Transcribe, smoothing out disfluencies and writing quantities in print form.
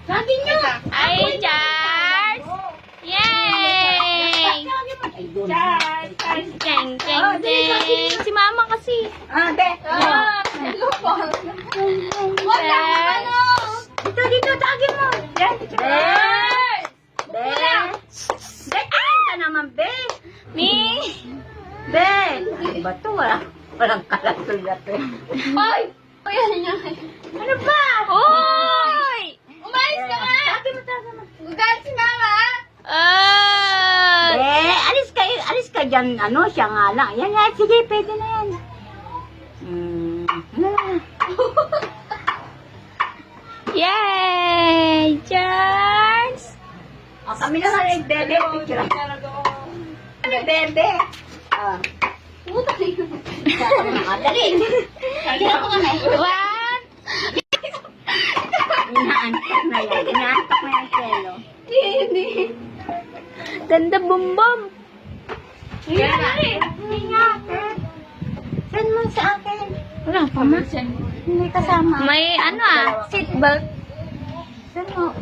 Sabi niyo. Ay, Charles! Yay! Charles. Jeng, jeng, jeng. Si mama kasi. Be. Charles. Dito, tagin mo. Be. Be. Be, ka naman, Be. Me? Be. Ba to, walang kalat-ulat eh. Hoy! Ano ba? Hoy! Umalis ka nga! Tagin mo. Gugalit si mama! Ah! Be, alis ka dyan, siya nga lang. Yan, sige, pwede na yan. Ano na? Yay! Charles! Kami na nga rin, bebe. Picture. Bebe. Puta na yun. Dali. Kaya mo ka na. What? Inaantok na yan. Inaantok na yan, Kelo. Hindi. Ganda bumbom. Hindi nga. Send mo sa akin. Wala pa ma. Hindi kasama. May ano seatbelt. Send mo.